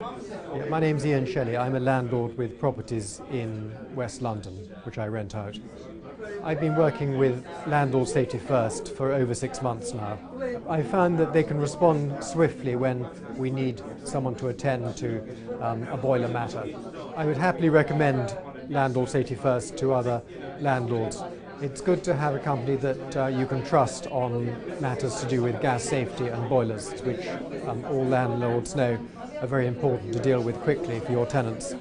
Yeah, my name's Ian Shelley. I'm a landlord with properties in West London, which I rent out. I've been working with Landlord Safety First for over 6 months now. I found that they can respond swiftly when we need someone to attend to a boiler matter. I would happily recommend Landlord Safety First to other landlords. It's good to have a company that you can trust on matters to do with gas safety and boilers, which all landlords know are very important to deal with quickly for your tenants.